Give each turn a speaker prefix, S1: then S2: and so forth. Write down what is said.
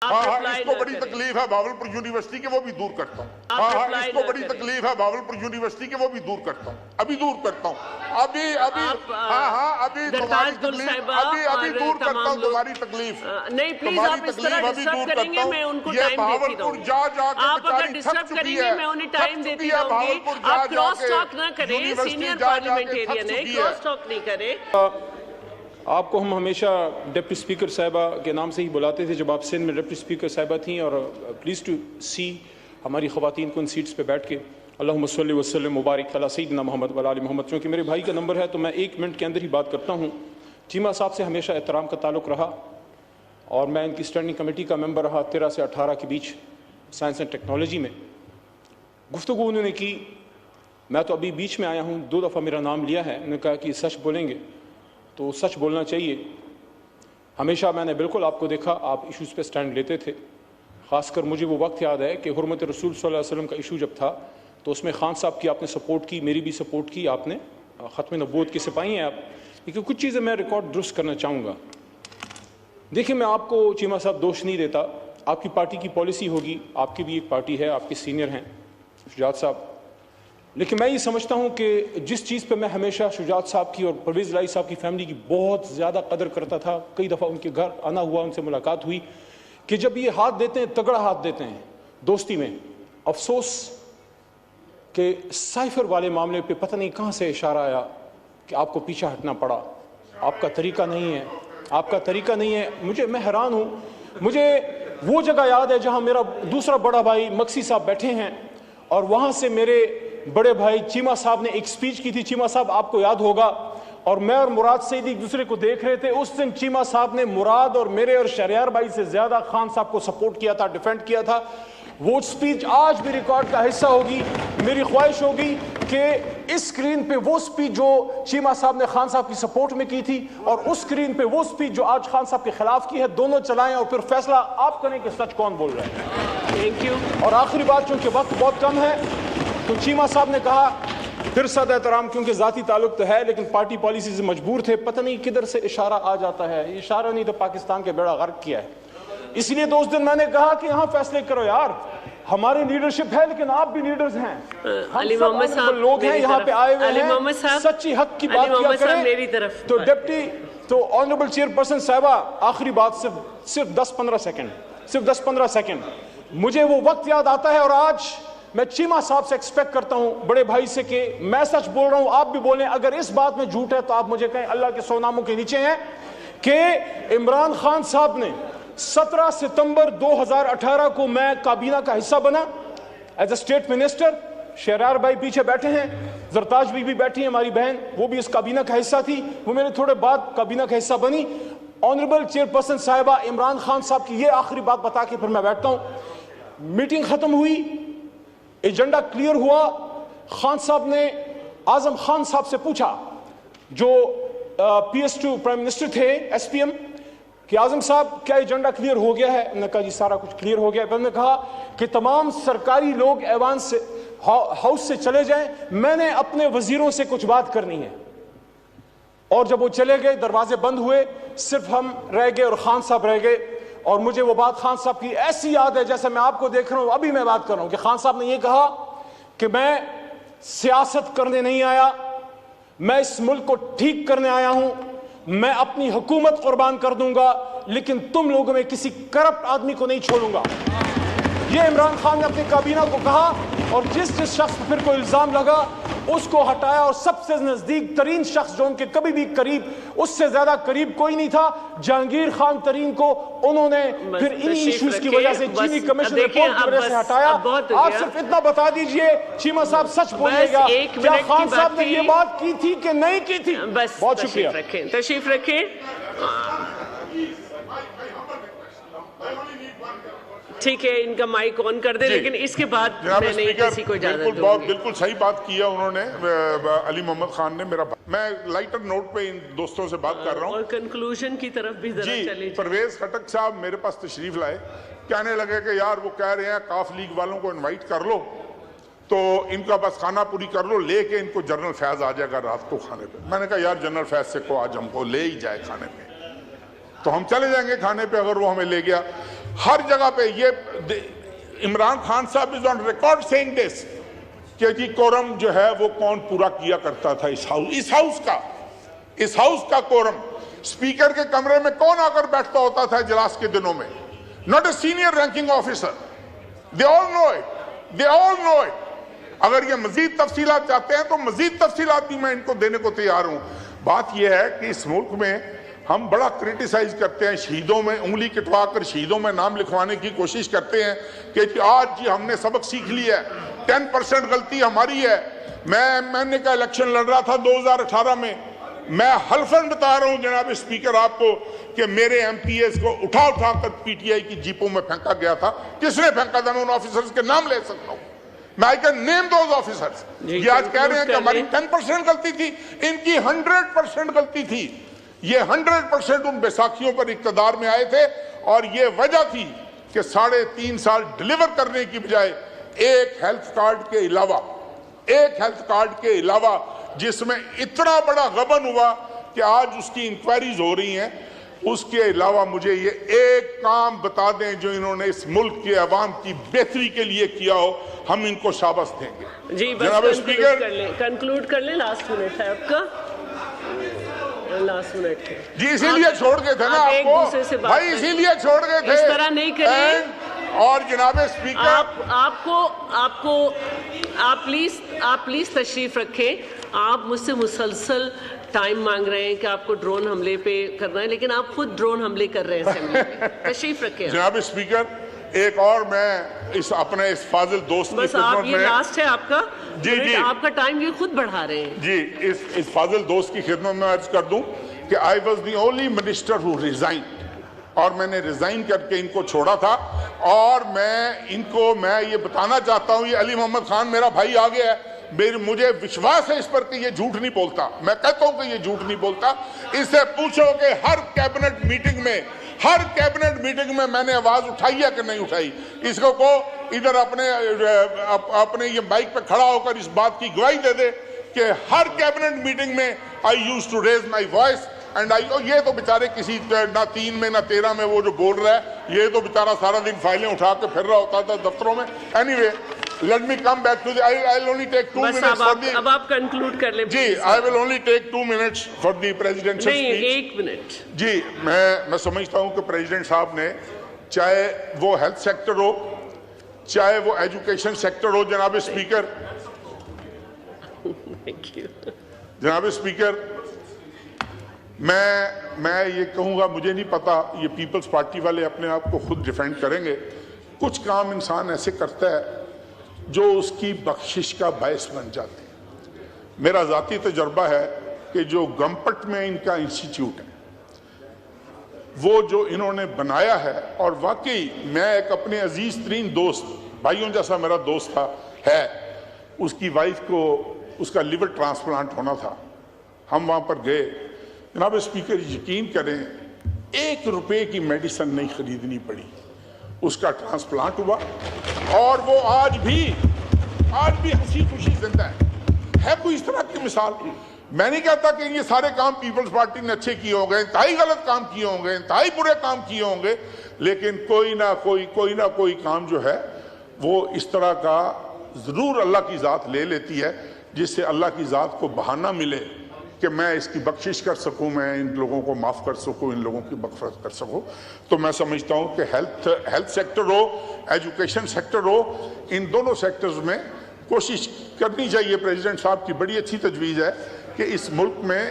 S1: اس کو بڑی تکلیف ہے بھاولپور یونیورسٹی کے، وہ بھی دور کرتا ہوں۔ اس کو بڑی تکلیف ہے بھاولپور یونیورسٹی کے، وہ بھی دور کرتا ہوں، ابھی دور کرتا ہوں، ابھی تمہاری تکلیف ابھی دور کرتا ہوں، تمہاری تکلیف
S2: نہیں پلیز آپ اس طرح ڈسٹرب کریں گے میں ان کو ٹائم دیتی رہوں گی۔ آپ اگر ڈسٹرب کریں گے میں انہیں ٹائم دیتی رہوں گی۔ آپ کراس ٹاک نہ کریں، سینئر پارلیمنٹیرین ہے، کراس ٹاک نہیں کریں۔
S3: آپ کو ہم ہمیشہ ڈپٹی اسپیکر صاحبہ کے نام سے ہی بلاتے تھے جب آپ سندھ میں ڈپٹی اسپیکر صاحبہ تھیں، اور پلیز ٹو سی ہماری خواتین کو ان سیٹس پہ بیٹھ کے اللہم صلی وسلم مبارک علی سیدنا محمد وعلی آل محمد۔ چونکہ میرے بھائی کا نمبر ہے تو میں 1 منٹ کے اندر ہی بات کرتا ہوں۔ چیمہ صاحب سے ہمیشہ احترام کا تعلق رہا اور میں ان کی اسٹینڈنگ کمیٹی کا ممبر رہا 13 سے 18 کے بیچ سائنس اینڈ ٹیکنالوجی میں۔ گفتگو انہوں نے کی، میں تو ابھی بیچ میں آیا ہوں، 2 دفعہ میرا نام لیا ہے، انہوں نے کہا کہ سچ بولیں گے تو سچ بولنا چاہیے۔ ہمیشہ میں نے بالکل آپ کو دیکھا آپ ایشوز پہ سٹینڈ لیتے تھے، خاص کر مجھے وہ وقت یاد ہے کہ حرمت رسول صلی اللہ علیہ وسلم کا ایشو جب تھا تو اس میں خان صاحب کی آپ نے سپورٹ کی، میری بھی سپورٹ کی، آپ نے ختم نبوت کے سپاہی ہیں آپ۔ لیکن کچھ چیزیں میں ریکارڈ درست کرنا چاہوں گا۔ دیکھیں میں آپ کو چیمہ صاحب دوش نہیں دیتا، آپ کی پارٹی کی پالیسی ہوگی، آپ کی بھی ایک پارٹی ہے، آپ کے سینئر ہیں شجاعت صاحب، لیکن میں یہ سمجھتا ہوں کہ جس چیز پہ میں ہمیشہ شجاعت صاحب کی اور پرویز الہی صاحب کی فیملی کی بہت زیادہ قدر کرتا تھا، کئی دفعہ ان کے گھر آنا ہوا، ان سے ملاقات ہوئی، کہ جب یہ ہاتھ دیتے ہیں تگڑا ہاتھ دیتے ہیں دوستی میں۔ افسوس کہ سائفر والے معاملے پہ پتہ نہیں کہاں سے اشارہ آیا کہ آپ کو پیچھے ہٹنا پڑا، آپ کا طریقہ نہیں ہے، آپ کا طریقہ نہیں ہے۔ میں حیران ہوں، مجھے وہ جگہ یاد ہے جہاں میرا دوسرا بڑا بھائی مکسی صاحب بیٹھے ہیں اور وہاں سے میرے بڑے بھائی چیمہ صاحب نے ایک سپیچ کی تھی، چیمہ صاحب آپ کو یاد ہوگا، اور میں اور مراد سعید ایک دوسرے کو دیکھ رہے تھے۔ اس دن چیمہ صاحب نے مراد اور میرے اور شہریار بھائی سے زیادہ خان صاحب کو سپورٹ کیا تھا، ڈیفینڈ کیا تھا۔ وہ سپیچ آج بھی ریکارڈ کا حصہ ہوگی۔ میری خواہش ہوگی کہ اس سکرین پہ وہ سپیچ جو چیمہ صاحب نے خان صاحب کی سپورٹ میں کی تھی اور اس سکرین پہ وہ سپیچ جو آج خان صاحب کے خلاف کی ہے، دونوں چلائیں اور پھر فیصلہ آپ کریں کہ سچ کون بول رہا ہے۔
S2: Thank you.
S3: اور آخری بات، چونکہ وقت بہت کم ہے، تو چیمہ صاحب نے کہا، پھر صد احترام کیونکہ ذاتی تعلق تو ہے لیکن پارٹی پالیسی سے مجبور تھے، پتہ نہیں کدھر سے اشارہ آ جاتا ہے، یہ اشارہ نہیں تو پاکستان کے بیڑا غرق کیا ہے۔ اس لیے تو اس دن میں نے کہا کہ یہاں فیصلے کرو یار، ہماری لیڈرشپ ہے لیکن آپ بھی لیڈرز ہیں، ہم سب لوگ ہیں یہاں پہ آئے ہوئے ہیں، سچی حق کی بات کیا کریں۔ تو ڈپٹی تو آنریبل چیئر پرسن صاحبہ، آخری بات صرف 10-15 سیکنڈ، مجھے وہ وقت یاد آتا ہے اور آج میں چیمہ صاحب سے ایکسپیکٹ کرتا ہوں، بڑے بھائی سے، کہ میں سچ بول رہا ہوں آپ بھی بولیں، اگر اس بات میں جھوٹ ہے تو آپ مجھے کہیں، اللہ کے 100 ناموں کے نیچے ہیں، کہ عمران خان صاحب نے 17 ستمبر 2018 کو میں کابینہ کا حصہ بنا as a state minister, Shehryar بھائی پیچھے بیٹھے ہیں، زرتاج بھی بیٹھی ہیں ہماری بہن، وہ بھی اس کابینہ کا حصہ تھی، وہ میرے تھوڑے بعد کابینہ کا حصہ بنی۔ آنریبل چیئر پرسن صاحبہ، عمران خان صاحب کی یہ آخری بات بتا کے پھر میں بیٹھتا ہوں۔ میٹنگ ختم ہوئی، ایجنڈا کلیئر ہوا، خان صاحب نے اعظم خان صاحب سے پوچھا جو PS2 پرائم منسٹر تھے SPM، کہ اعظم صاحب کیا ایجنڈا کلیئر ہو گیا ہے؟ انہوں نے کہا جی سارا کچھ کلیئر ہو گیا ہے۔ پھر انہوں نے کہا کہ تمام سرکاری لوگ ایوان سے ہاؤس سے چلے جائیں، میں نے اپنے وزیروں سے کچھ بات کرنی ہے۔ اور جب وہ چلے گئے، دروازے بند ہوئے، صرف ہم رہ گئے اور خان صاحب رہ گئے۔ اور مجھے وہ بات خان صاحب کی ایسی یاد ہے جیسے میں آپ کو دیکھ رہا ہوں، ابھی میں بات کر رہا ہوں، کہ خان صاحب نے یہ کہا کہ میں سیاست کرنے نہیں آیا، میں اس ملک کو ٹھیک کرنے آیا ہوں، میں اپنی حکومت قربان کر دوں گا لیکن تم لوگوں میں کسی کرپٹ آدمی کو نہیں چھوڑوں گا۔ یہ عمران خان نے اپنی کابینہ کو کہا، اور جس شخص پھر کو الزام لگا اس کو ہٹایا، اور سب سے نزدیک ترین شخص جو ان کے کبھی بھی قریب، اس سے زیادہ قریب کوئی نہیں تھا، جہانگیر خان ترین کو انہوں نے پھر انہی ایشوز کی وجہ سے چینی کمیشن رپورٹ کی وجہ سے ہٹایا۔ آپ صرف اتنا بتا دیجئے، چیمہ صاحب سچ بولے گا، کیا خان صاحب نے یہ بات کی تھی کہ نہیں کی تھی؟ بہت شکریہ۔
S2: تشریف رکھیں۔ ٹھیک ہے، ان کا مائک آن کر دیں، لیکن اس کے بعد میں نہیں کسی کو اجازت دوں گی۔
S1: بالکل صحیح بات کیا انہوں نے، علی محمد خان نے۔ میں لائٹر نوٹ پہ ان دوستوں سے بات کر رہا ہوں،
S2: اور کنکلوژن کی طرف بھی ذرا چلے۔
S1: پرویز خٹک صاحب میرے پاس تشریف لائے، کہنے لگے کہ یار وہ کہہ رہے ہیں کاف لیگ والوں کو انوائٹ کر لو تو ان کا بس کھانا پوری کر لو، لے کے ان کو جنرل فیض آ جائے گا رات کو کھانے پہ۔ میں نے کہا یار جنرل فیض سے کو آج ہم کو لے ہی جائے کھانے پہ تو ہم چلے جائیں گے کھانے پہ، اگر وہ ہمیں لے گیا۔ ہر جگہ پہ یہ عمران خان صاحب از آن ریکارڈ سیئنگ دس کہ جی کورم جو ہے وہ کون پورا کیا کرتا تھا اس ہاؤس کا کورم سپیکر کے کمرے میں کون آ کر بیٹھتا ہوتا تھا اجلاس کے دنوں میں؟ not a senior ranking officer. They all know it. اگر یہ مزید تفصیلات چاہتے ہیں تو مزید تفصیلات بھی میں ان کو دینے کو تیار ہوں. بات یہ ہے کہ اس ملک میں ہم بڑا کرٹیسائز کرتے ہیں, شہیدوں میں انگلی کٹوا کر شہیدوں میں نام لکھوانے کی کوشش کرتے ہیں کہ آج جی ہم نے سبق سیکھ لیا ہے, 10% غلطی ہماری ہے. میں نے کا الیکشن لڑ رہا تھا 2018 میں, میں حلفاً بتا رہا ہوں جناب اسپیکر آپ کو کہ میرے ایم پی ایس کو اٹھا کر پی ٹی آئی کی جیپوں میں پھینکا گیا تھا. کس نے پھینکا تھا؟ میں ان آفیسرز کے نام لے سکتا ہوں. میں I can name those officers. یہ آج کہہ رہے ہیں کہ ہماری 10% غلطی تھی, ان کی 100% غلطی تھی. یہ 100% ان بیساکھیوں پر اقتدار میں آئے تھے, اور یہ وجہ تھی کہ 3.5 سال ڈیلیور کرنے کی بجائے ایک ہیلتھ کارڈ کے علاوہ جس میں اتنا بڑا غبن ہوا کہ آج اس کی انکوائریز ہو رہی ہیں, اس کے علاوہ مجھے یہ ایک کام بتا دیں جو انہوں نے اس ملک کے عوام کی بہتری کے لیے کیا ہو, ہم ان کو شاباش دیں گے.
S2: جی بس کنکلوڈ کر لیں, لاسٹ منٹ ہے آپ کا, لاسٹ منٹ ہے
S1: جی. اسی لیے چھوڑ گئے تھے نا آپ کو بھائی, اسی لیے چھوڑ گئے تھے,
S2: اس طرح نہیں کریں.
S1: اور جناب اسپیکر
S2: آپ پلیز تشریف رکھیں. آپ مجھ سے مسلسل ٹائم مانگ رہے ہیں کہ آپ کو ڈرون حملے پہ کرنا ہے, لیکن آپ خود ڈرون حملے کر رہے ہیں اسمبلی میں. تشریف رکھیں
S1: جناب اسپیکر. ایک اور میں اپنے اس فاضل دوست کی
S2: خدمت میں, بس آپ یہ لاسٹ ہے آپ کا,
S1: جی
S2: آپ کا ٹائم یہ خود بڑھا رہے ہیں.
S1: جی اس فاضل دوست کی خدمت میں عرض کر دوں کہ I was the only minister who resigned, اور میں نے ریزائن کر کے ان کو چھوڑا تھا. اور میں یہ بتانا چاہتا ہوں, یہ علی محمد خان میرا بھائی آ گیا ہے, مجھے وشواس ہے اس پر کہ یہ جھوٹ نہیں بولتا. میں کہتا ہوں کہ یہ جھوٹ نہیں بولتا. اس سے پوچھو کہ ہر کیبنٹ میٹنگ میں میں نے آواز اٹھائی ہے کہ نہیں اٹھائی. اس کو ادھر اپنے یہ بائک پہ کھڑا ہو کر اس بات کی گواہی دے دے کہ ہر کیبنٹ میٹنگ میں I used to raise my voice. یہ تو بیچارے کسی نہ 3 میں نہ 13 میں وہ جو بول رہا ہے, یہ تو بیچارہ سارا دن فائلیں اٹھا کے پھر رہا ہوتا تھا دفتروں میں. Anyway, let me come back to I'll only take 2 minutes for the...
S2: اب آپ کنکلوڈ کر لیں.
S1: جی, I will only take 2 minutes for the presidential speech.
S2: نہیں, 1 منٹ.
S1: جی, میں سمجھتا ہوں کہ پریزیڈنٹ صاحب نے, چاہے وہ ہیلتھ سیکٹر ہو, چاہے وہ ایجوکیشن سیکٹر ہو, جناب اسپیکر, جناب اسپیکر, میں یہ کہوں گا, مجھے نہیں پتا, یہ پیپلز پارٹی والے اپنے آپ کو خود ڈیفینڈ کریں گے. کچھ کام انسان ایسے کرتا ہے جو اس کی بخشش کا باعث بن جاتے ہیں. میرا ذاتی تجربہ ہے کہ جو گمپٹ میں ان کا انسٹیٹیوٹ ہے, وہ جو انہوں نے بنایا ہے, اور واقعی میں ایک اپنے عزیز ترین دوست, بھائیوں جیسا میرا دوست تھا, اس کی وائف کو اس کا لیور ٹرانسپلانٹ ہونا تھا. ہم وہاں پر گئے. جناب اسپیکر, یقین کریں 1 روپے کی میڈیسن نہیں خریدنی پڑی, اس کا ٹرانسپلانٹ ہوا, اور وہ آج بھی ہنسی خوشی زندہ ہے. کوئی اس طرح کی مثال؟ میں نہیں کہتا کہ یہ سارے کام پیپلز پارٹی نے اچھے کیے ہوں گے, انتہائی غلط کام کیے ہوں گے, انتہائی برے کام کیے ہوں گے, لیکن کوئی نہ کوئی کام جو ہے وہ اس طرح کا ضرور اللہ کی ذات لے لیتی ہے, جس سے اللہ کی ذات کو بہانہ ملے کہ میں اس کی بخشش کر سکوں, میں ان لوگوں کو معاف کر سکوں, ان لوگوں کی مغفرت کر سکوں. تو میں سمجھتا ہوں کہ ہیلتھ سیکٹر ہو, ایجوکیشن سیکٹر ہو, ان دونوں سیکٹرز میں کوشش کرنی چاہیے. پریزیڈنٹ صاحب کی بڑی اچھی تجویز ہے کہ اس ملک میں